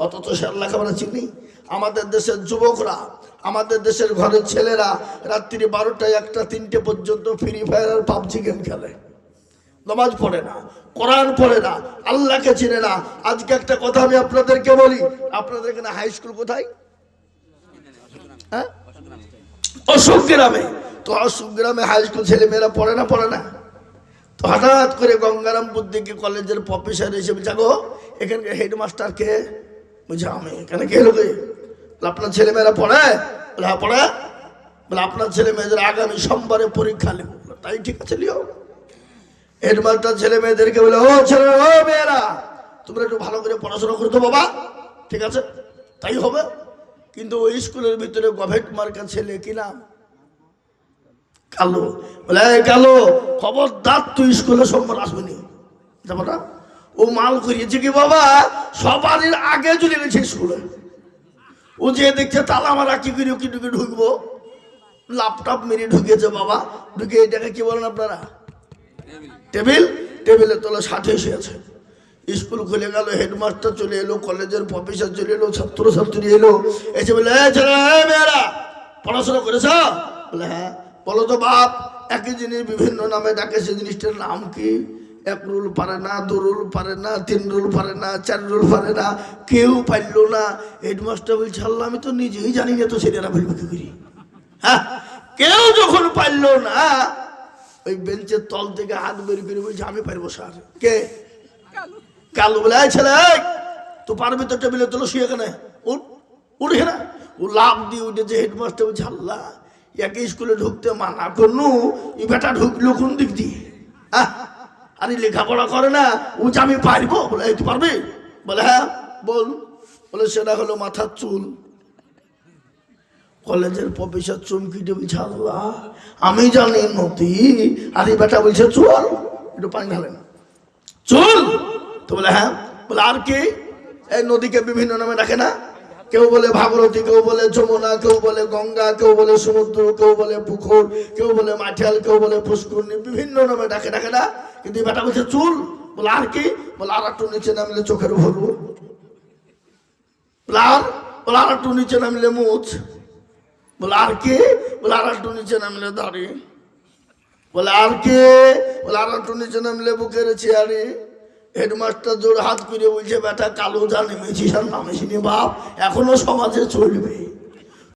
অথচ সে লেখাপড়া চিনি। আমাদের দেশের যুবকরা, আমাদের দেশের ঘরের ছেলেরা রাত্রি 12টা 1টা 3টে পর্যন্ত ফ্রি ফায়ার আর পাবজি গেম খেলে, নামাজ পড়ে না, কোরআন পড়ে না, আল্লাহকে চিনে না। আজকে একটা কথা আমি আপনাদেরকে বলি, আপনাদের এখানে হাই স্কুল কোথায়? হ্যাঁ, অশোক গ্রামে। তো অশোক গ্রামে হাই স্কুল ছেলে মেয়েরা পড়ে না? পড়ে না। তো হঠাৎ করে গঙ্গারামপুর দিকে কলেজের প্রফেসর এসে বলছে, গো এখানকার হেডমাস্টার কে? বুঝে আমি এখানে কে লোকে? আপনার ছেলে মেয়েরা পড়ে? বলে হ্যাঁ পড়ে। বলে আপনার ছেলে মেয়েদের আগামী সোমবারে পরীক্ষা লিখ। তাই ঠিক আছে লিও। হেডমাস্টার ছেলে মেয়েদেরকে বলে, ও ছেলে ও মেয়েরা, তোমরা একটু ভালো করে পড়াশোনা করতো বাবা, ঠিক আছে তাই হবে। কিন্তু ওই স্কুলের ভিতরে গভেট মার্কা ছেলে, কি নাম? কালো। বলে কালো, খবরদার তুই স্কুলে সোমবার আসবি নি, যাবো না। ও মাল করিয়েছে কি বাবা, সবারই আগে চলে গেছে স্কুলে। ও যে দেখছে তালা মারা কি করে কি ঢুকে ঢুকবো, ল্যাপটপ মেরে ঢুকেছে বাবা। ঢুকে এটাকে কি বলেন আপনারা? টেবিল। টেবিলের তলে 60 এসে আছে। স্কুল খুলে গেল, হেডমাস্টার চলে এলো, কলেজের প্রফেসর চলে এলো, ছাত্রছাত্রী এলো, এসে বলে মেয়েরা পড়াশোনা করেছ? বলে হ্যাঁ। বলো তো বাপ, একই জিনিস বিভিন্ন নামে ডাকে, সে জিনিসটার নাম কি? 1 রুল পারে না, 2 রুল পারে না, 3 রুল পারে না, 4 রুল পারে না, কেউ পারলো না। হেডমাস্টার বলছে, আল্লাহ আমি তো নিজেই জানি না, তো ছেলেরা বলবে কি করি? হ্যাঁ, কেউ যখন পারলো না, ওই বেঞ্চের তল থেকে হাত বের করে বলছে, আমি পারবো স্যার। কে? কালো। বলে ছেলে তো পারবি তো, টেবিলে তোলো শুয়ে এখানে উঠ, উঠে না। ও লাভ দিয়ে উঠেছে। হেডমাস্টার বলছে, আল্লাহ একই স্কুলে ঢুকতে মানা করনু, এই বেটা ঢুকলো কোন দিক দিয়ে? হ্যাঁ, আরে লেখাপড়া করে না, ও যে আমি পারবো। বলে তুই পারবি? বলে হ্যাঁ বল। বলে সেটা হলো মাথার চুল। কলেজের প্রফেসর চমকিটে বলছে, আল্লাহ আমি জানি নদী, আর এই বেটা বলছে চুল। একটু পানি ঢালেন। চুল? তো বলে হ্যাঁ। বলে আর কি? এই নদীকে বিভিন্ন নামে ডাকে না? কেউ বলে ভাগীরথী, কেউ বলে যমুনা, কেউ বলে গঙ্গা, কেউ বলে সমুদ্র, কেউ বলে পুকুর, কেউ বলে মাঠাল, কেউ বলে পুষ্করণী, বিভিন্ন নামে ডাকে, ডাকে না? কিন্তু এই বেটা বলছে চুল। বলে আর কি? বলে আর একটু নিচে নামলে চোখের ভরবো। বলে আর একটু নিচে নামলে মুছ। বলে আর কি? বলে আর একটু নিচে নামলে দাড়ি। বলে আর কি? বলে আর একটু নিচে নামলে বুকের চেয়ারে। হেডমাস্টার জোর হাত করে বলছে, বেটা কালো যা নেমেছিস আর নামেছিনি বাপ, এখনো সমাজে চলবে।